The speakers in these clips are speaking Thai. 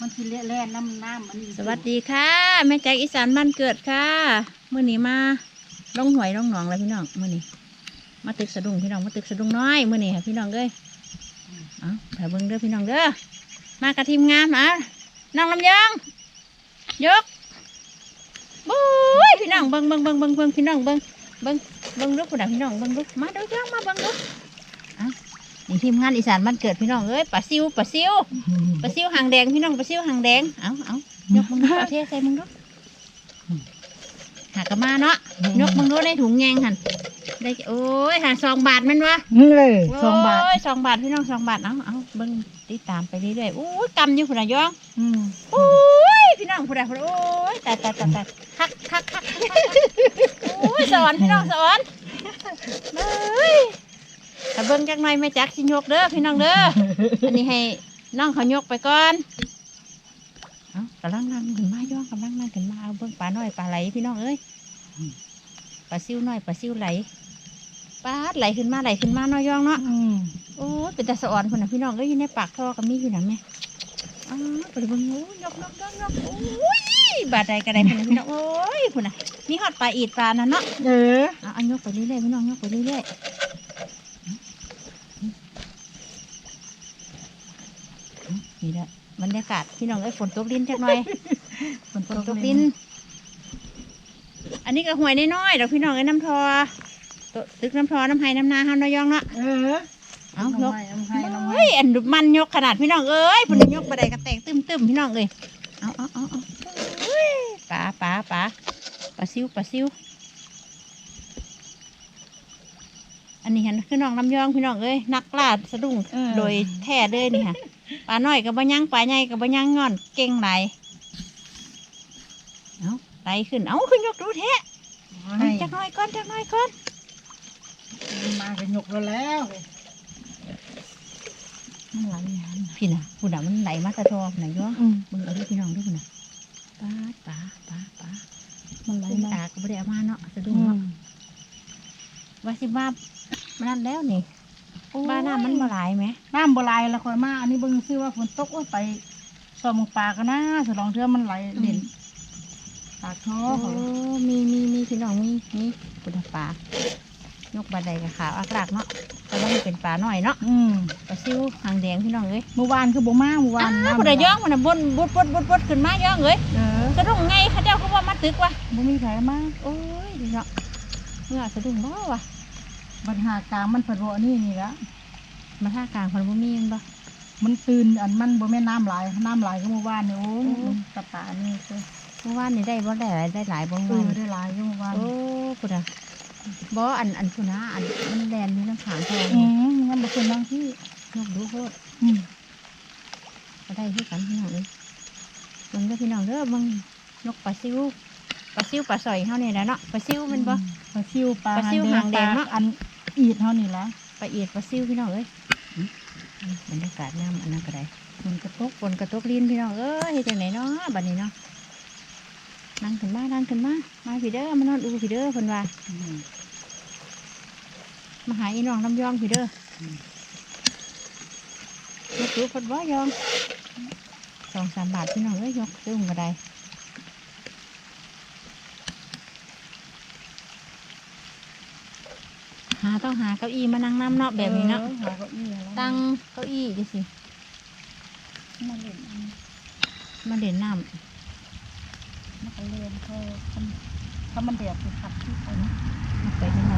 มันสิแล่น้ำมันสวัสดีค่ะแม่แจ็คอีสานบ้านเกิดค่ะมื้อนี้มาลงหวยลงหนองแล้วพี่น้องมื้อนี้มาตึกสะดุ้งพี่น้องมาตึกสะดุ้งน้อยมื้อนี้ค่ะพี่น้องเอ้ยเอาถ่ายเบิ่งเด้อพี่น้องเด้อมากระทีมงานน้องลำยองยกบุ้ยพี่น้องเบิ่งพี่น้องเบิ่งลูกผู้ใดพี่น้องเบิ่งลูกมาเด้อย่องมาเบิ่งลูกนี่ทีมงานอีสานบ้านเกิดพี่น้องเอ้ยปลาซิวหางแดงพี่น้องปลาซิวหางแดงเอายกมึงดูเอาเทใส่มึงดูหากระมาเนาะยกมึงดูในถุงแงงหันได้โอ้ยหา2 บาทมันวะเลย2 บาท2 บาทพี่น้อง2 บาทเอาเบิ่งติดตามไปเรื่อยๆโอ้ยกำอยู่ผู้ใดย่องโอ้ยพี่น้องผู้ใดโอ้ยแต่คักโอ้ยสอนพี่น้องสอนเฮ้ยถ้าเบิ่งจักหน่อยแม่จักสิยกเด้อพี่น้องเด้ออันนี้ให้น้องเขายกไปก่อนกำลังนั่งขึ้นมาย่องกำลังนั่งขึ้นมาเอาเบิ่งปลาน้อยปลาไหลพี่น้องเอ้ยปลาซิวน้อยปลาซิวไหลปลาไหลขึ้นมาน้อยย่องเนาะโอ้เป็นตาสะอ่อนคนน่ะพี่น้องเอ้ยอยู่ในปากท่อก็มีอยู่น่ะแม่ไปเบิ่งโอ้ยกโอ้ยบาดใดกระไดคนน่ะพี่น้องโอ้ยคนน่ะมีฮอดปลาอีดปลานั่นเนาะเอายกไปเรื่อยๆพี่น้องยกไปเรื่อยๆนี่แหละบรรยากาศพี่น้องเอ้ยฝนตกดินจักหน่อยฝนตกดินอันนี้ก็ห่วยน้อยๆเดี๋ยวพี่น้องเอ้ยน้ำทอตึกน้ำทอน้ำไห้น้ำนาห้ามน้อยองเนาะเอายกเฮ้ยอันมันยกขนาดพี่น้องเอ้ยพุ่นยกไปได้กระแตกตึมพี่น้องเอ้ยเอาปลาซิวอันนี้เห็นคือน้องลำยองพี่น้องเอ้ยนักล่าสะดุ้งโดยแท้เลยนี่ค่ะปลาน้อยกับปลายังปลาใหญ่กับปลายังงอนเก่งไหลเอาไต่ขึ้นขึ้นยกดูแท้จักน้อยก่อนมากันยกแล้วมันไหลพี่น่ะผู้ด่ามันไหลมาตะทอไหนย่อมึงเอาด้วยพี่น้องด้วยน่ะปลามันไหลมาก็ไม่ได้เอามาเนาะสะดุ้งเนาะว่าสิบ้ามันนั่นแล้วนี่บ้าน้ำมันบ่ไหลไหมน้ำบ่ไหลแล้วค่อยมาอันนี้เบิ่งซื้อว่าฝนตกไปซอมปลากันนะสลองเทื่อมันไหลเด่นปากท้อมีพี่น้องมีปุถะปลายกบาดใดกับขาวอักหลักเนาะแต่ว่ามันเป็นปลาหน่อยเนาะปลาซิวหางแดงพี่น้องเอ้ยเมื่อวานคือบ่มาเมื่อวานผู้ใดย่องมันบนบดขึ้นมาย่องเอ้ยสะดุ้งไงเขาเจ้าเขาว่ามาตึกวะบ่มีใครมาโอ้ยดีเนาะเมื่อสะดุ้งบ่วะปัญหากลางมันเปิดบ่นี่ละมันท่ากลางคนบ่มีมันบ่มันตื่นอันมันบ่แม่น้ำไหลก็เมื่อวานเนี่ยโอ้ตะปานี่เมื่อวานนี่ได้บ่ได้หลายบ่เมื่อวานได้หลายเมื่อวานโอ้พุ่นน่ะบ่อันพุ่นน่ะอันมันแดนอยู่น้ำขางทองงั้นบ่คนบางที่ยกดูโคตรก็ได้ที่กันพี่น้องเลยมึงก็พี่น้องเด้อมึงยกปลาซิวปลาสอยเฮานี่แหละเนาะปลาซิวมันบ่ปลาซิวหางแดงเนาะอันอีดเฮานี่ละปลาอีดปลาซิวพี่น้องเอ้ยบรรยากาศน้ำอันนั้นก็ได้ฝนกระตกลิ้นพี่น้องเอ้ยเฮ็ดจังไหนเนาะบัดนี้เนาะนั่งขึ้นมามาพี่เด้อมานอนอูพี่เด้อเพิ่นว่ามาหาอีน้องลำยองพี่เด้อมาซื้อเพิ่นบ่ยอง2-3 บาทพี่น้องเอ้ยยกซื้อหุ่นกระไดต้องหาเก้าอี้มานั่งน้ำเนาะแบบนี้เนาะตั้งเก้าอี้ดิสิมาเด่นน้ำมันก็เรียนถ้ามันแดดสิขับที่ไปนะไปยังไง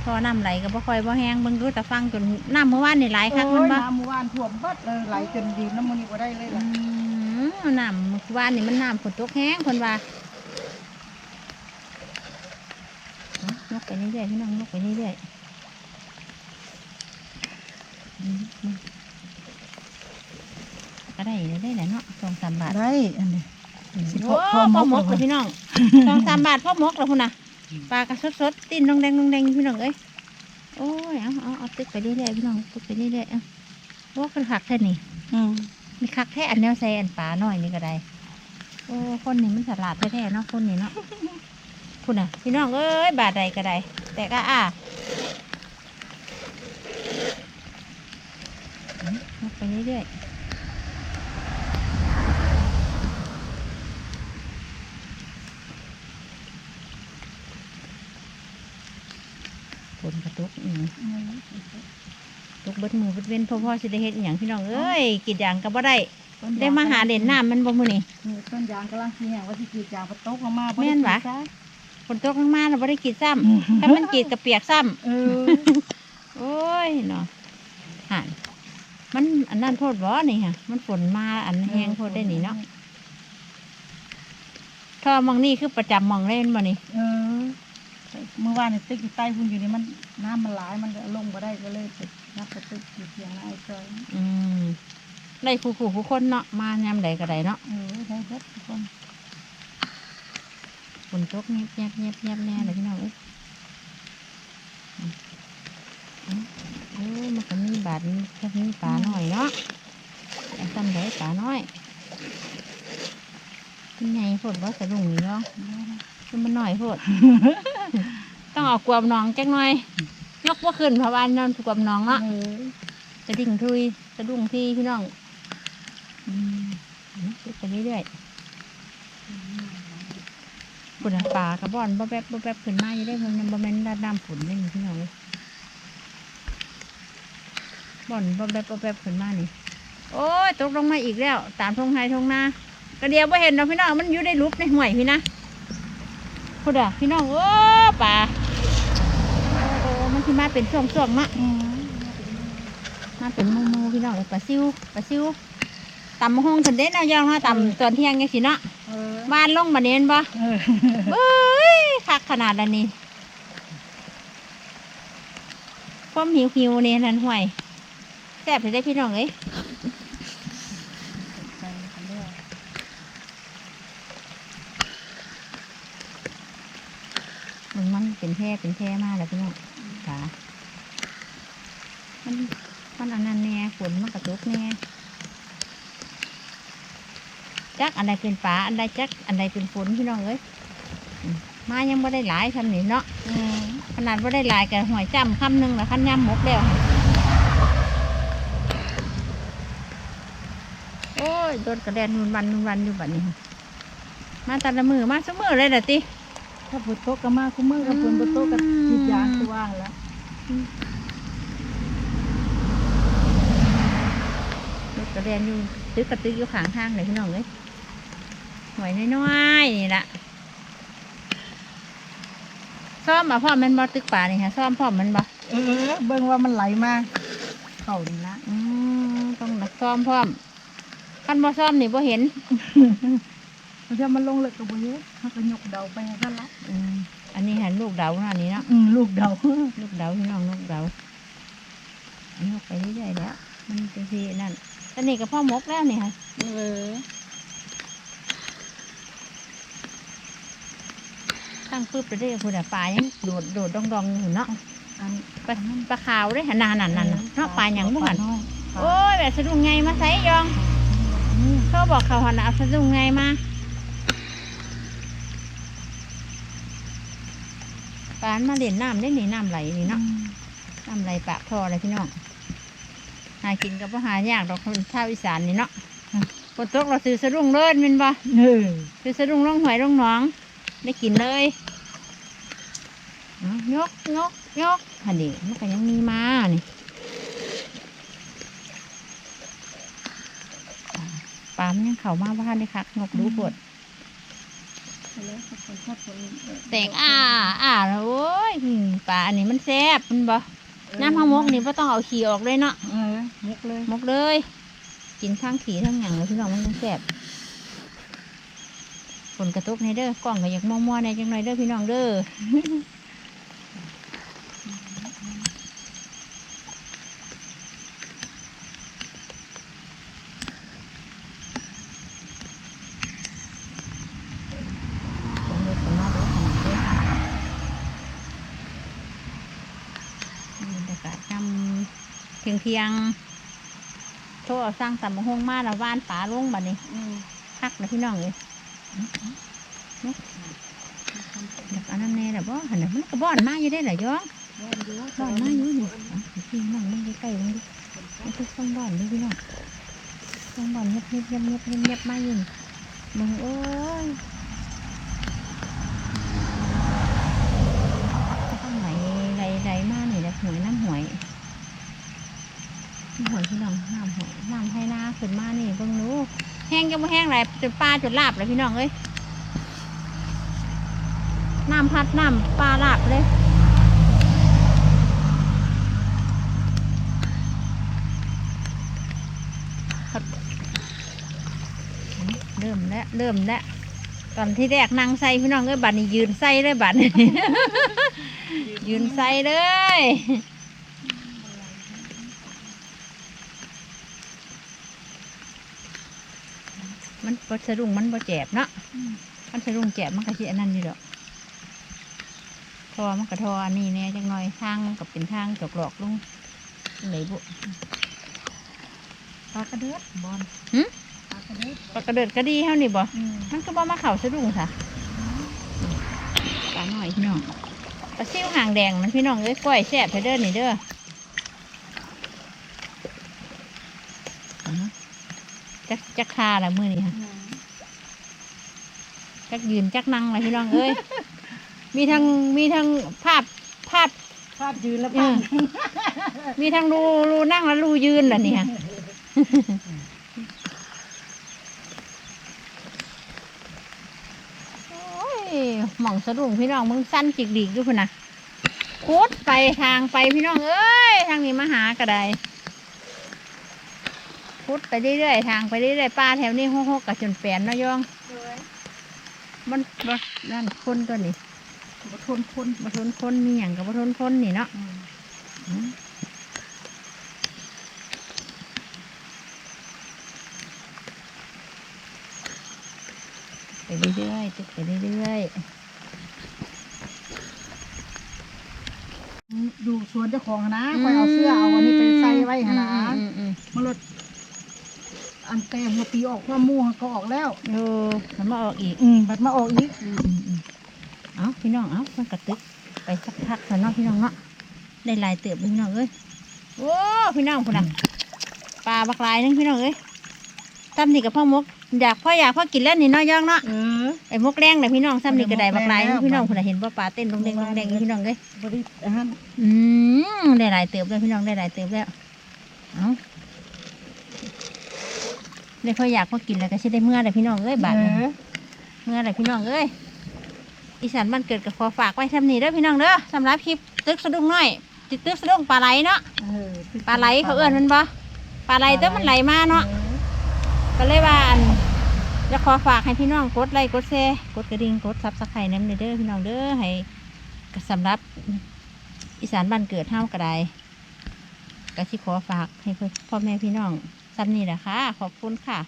พอน้ำไหลก็บ่ค่อยบ่แห้งเบิ่งดูแต่ฟังจนน้ำเมื่อวานนี่ไหลคักมันบ่น้ำเมื่อวานท่วมบัดเลยไหลจนดีน้ำมันนี่ก็ได้เลยล่ะน้ำเมื่อวานนี่มันน้ำฝนตกแห้งคนว่ายกไปเรื่อยๆพี่น้องยกไปเรื่อยๆก็ได้แหละเนาะ2-3 บาทได้อันนี้พ่อมกเลยพี่น้อง2-3 บาทพ่อมกเลยคุณน่ะปลากระสดตีนแดงพี่น้องเอ้ยโอ้ยเอาตึกไปเรื่อยๆพี่น้องตึกไปเรื่อยๆว่าคนขักแท่นี่มีคักแท่อันแนวใส่อันปลาหน่อยนี่ก็ได้โอ้คนนี้มันฉลาดแท้ๆเนาะคนนี้เนาะคุณน่ะพี่น้องเอ้ยบาดใดก็ได้แต่ก็ ยกไปเรื่อยๆฝนกระตุกตุกเบิดมือเบิดเว้นพ่อสิได้เฮ็ดอหย่างพี่น้องเอ้ยกรีดยางก็บ่ได้มาหาเด่นน้ำมันบ่มื้อนี้ ต้นยางกำลังกินอย่างว่าที่กรีดยางฝนตกลงมา แม่นหวะฝนตกลงมาเราบ่ได้กรีดซ้ำถ้ามันกรีดกับเปียกซ้ำโอ้ยเนาะหันมันอันนั้นโทษบ่นี่ค่ะมันฝนมาอันแห้งโทษได้นี่เนาะท่อมองนี่คือประจำมองเล่นบ่นี่เมื่อวานเนี่ยตึกอยู่ใต้พุ่นอยู่นี่มันน้ำมันหลายมันลงมาได้ก็เลยไปนับกระตึกอยู่เพียงไอ้ซอยได้คู่คนเนาะมายามใดก็ได้เนาะได้เยอะทุกคนฝนตกเงียบแน่เลยพี่น้องมันก็มีบาดแค่นี้ปลาหน่อยเนาะซ้ำได้ปลาน้อยเป็นไงฝนว่าสะดุ้งนี่เนาะมันหน่อยโพด ต้องเอากวมน้องจักหน่อยยกว่าขึ้นเพราะว่านอนกวมน้องเนาะจะดิ่งทุยจะดุ้งที่พี่น้องไปเรื่อยๆฝุ่นป่ากระบอนบ่แป๊บขึ้นมาอยู่ได้เพราะมันบ่แม่นน้ำฝุ่นนี่พี่น้องบ่อนบ่แป๊บขึ้นมานี่โอ้ยตกลงมาอีกแล้วตามทงไฮทงนากระเดียวบ่เห็นเราพี่น้องมันอยู่ในรูปในห่วยพี่นะพูดอ่ะพี่น้องโอ้ป่าโอ้มันที่มาเป็นช่วงๆมะมาเป็นมูพี่น้องปลาซิวตำห้องถึงเด็ดเอาย่างนะตำตอนเที่ยงยังสิเนาะบ้านลงมาเน้นบ่เฮ้ยคักขนาดนี้ความหิวเนี่ยนั่นห่วยแซ่บถึงได้พี่น้องเอ้ยมันเป็นแท่มากเลยพี่น้องขามันอันนั้นแน่ฝนมันกระตุกแน่จักอันใดเป็นป่าอันใดจักอันใดเป็นฝนพี่น้องเอ้ยมายังไม่ได้หลายทำนี่เนาะขนาดไม่ได้หลายกับหอยจ้ำคำหนึ่งแล้วขั้นย่ำหมกแล้วโอ้ยโดนกระแดนนุนวันอยู่แบบนี้มาแต่ละมือมาสักมือเลยเด้อติถ้าฝนตกก็มาคุ้มมือกับฝนตกกับกรีดยางก็ว่างแล้วกระเรียนอยู่ตึกอยู่ข้างทางเลยพี่น้องเลยหวยน้อยๆนี่แหละซ่อมมาพ่อมันบ่ตึกป่านี่ค่ะซ่อมพ่อมันบ่เบิ่งว่ามันไหลมาเข่าดีละต้องนักซ่อมพ่อมคันบ่ซ่อมนี่บ่เห็นมันจะมันลงเลยกับบ่เยอะมันก็ยกเดาไปนั่นละอันนี้เห็นลูกเดาอันนี้เนาะลูกเดาพี่น้องลูกเดาอันนี้ไปเรื่อยๆแล้วมันเป็นทีนั่นอันนี้กับพ่อมกแล้วนี่ค่ะตั้งปึ๊บไปได้คุณปลายังโดดดองอยู่เนาะปลาขาวได้นานเนาะปลาอย่างพวกนั้นโอ้ยแบบสะดุ้งไงมาใส่ยองเขาบอกเขาหันเอาสะดุ้งไงมาปลามาเด่นน้ำได้หนีน้ำไหลนี่เนาะน้ำไหลปากท่อเลยพี่น้องหากินกับว่าหายากดอกคนชาวอีสานนี่เนาะฝนตกเราซื้อสะดุ้งเลิศมันบ่ซื้อสะดุ้งร่องหอยร่องหนองได้กินเลยยกอันนี้มันก็ยังมีมานี่ปลามันยังเข่ามาบ้านเลยค่ะงกดูปวดแตกแล้วโอ้ยปลาอันนี้มันแซ่บมันบ่น้ำข้าวมกนี่ไม่ต้องเอาขี้ออกเลยเนาะมกเลยกินทั้งขี้ทั้งหยังเลยพี่น้องมันต้องแซ่บฝนกระตุกในเด้อกล้องก็อยากมัวในจังหน่อยเด้อพี่น้องเด้อเพียงโทรสร้างสามห้องมาแล้วว่านป่าลงแบบนี้คักนะพี่น้องเลยแบบอันนั้นแน่แหละบ่หันมันก็บ่อนมาอยู่ได้หรอย่องบ่อนมาอยู่นี่พี่น้องมันใกล้ๆมันดิ มันคือช่องบ่อนนี่พี่น้องช่องบ่อนเงียบเงียบเงียบเงียบเงียบเงียบมาอยู่มึงโอ้ยต้องไหลมานี่แหละหวยน้ำหวยหวยพี่น้องน้ำหวยน้ำให้หน้าขึ้นมานี่เบิ่งรู้แห้งยังไม่แห้งไรจนปลาจนลาบเลยพี่น้องเอ้ยน้ำพัดน้ำปลาลาบเลยเริ่มแล้วตอนที่แรกนั่งใส่พี่น้องเอ้ยบัดนี้ยืนใส่เลยบัดนี้ ยืนใส่เลยมันบ่สะดุ้งมันบ่แจบเนาะมันสะดุ้งแจบมันก็สิอันนั้นอยู่ดอกทอมันก็ทออันนี้แน่จังหน่อยทางมันก็เป็นทางจอกหลอกลงไหนบุ ปลากระเดือดบอลปลากระเดือด ปลากระเดิดก็ดีเท่านี่บ่มันก็บ่มาเข่าสะดุ้งค่ะปลาหน่อยพี่น้องปลาซิ่วหางแดงมันพี่น้องเอ้ยก้อยแซ่บไปเด้อนี่เด้อจักคาละมือนี่ค่ะจักยืนจักนั่งเลยพี่น้องเอ้ยมีทั้งภาพยืนแล้วป้ามีทั้งรูนั่งและรูยืนล่ะนี่ค่ะหม่องสะดุ้งพี่น้องมึงสั้นจิกดีกอยู่พุ่นนะคุดไปทางไปพี่น้องเอ้ยทางนี้มาหากระไดคุดไปเรื่อยๆทางไปเรื่อยๆปลาแถวนี้หกกับจนแปนเนาะยองมันนั่นคนตัวนี้บะทนคนมีอย่างกับบะทนคนนี่เนาะไปเรื่อยๆไปเรื่อยดูสวนเจ้าของนะคอยเอาเสื้อเอาอันนี้ไปใส่ไว้หนะมันลดอันแต่หัวปีออกว่ามู่ก็ออกแล้วมันมาออกอีกบัดมาออกอีกเอาพี่น้องเอามันกระตึกไปสักพักแล้วเนาะพี่น้องเนาะได้ลายเติบเลยพี่น้องเอ้ยโอ้พี่น้องคนน่ะปลาบักลายนึงพี่น้องเอ้ยซ้ำนี่กับพ่อมกอยากพ่อกินแล้วนี่น้อยย่องเนาะไอ้มกแรงเลยพี่น้องซ้ำนี่กระไดบักลายพี่น้องคนน่ะเห็นว่าปลาเต้นลงแดงพี่น้องเอ้ยบริอาหารได้ลายเติบเลยพี่น้องได้ลายเติบแล้วเอาได้พ่อกินแล้วก็ใช้ได้เมื่อเลยพี่น้องเอ้ยบาดเมื่อไรพี่น้องเอ้ยอีสานบ้านเกิดกับขอฝากไว้ทำนี่เด้อพี่น้องเด้อสำหรับคลิปตึกสะดุ้งน้อยตึกสะดุ้งปลาไหลเนาะปลาไหลเขาเอื้อนมันบ่ปลาไหลเต้มันไหลมาเนาะก็เลยว่าจะขอฝากให้พี่น้องกดไลค์กดแชร์กดกระดิ่งกดซับสไครต์น้ำเด้อพี่น้องเด้อให้สำหรับอีสานบ้านเกิดเท่ากระไดก็ที่ขอฝากให้พ่อแม่พี่น้องซ้ำนี่แหละค่ะขอบคุณค่ะ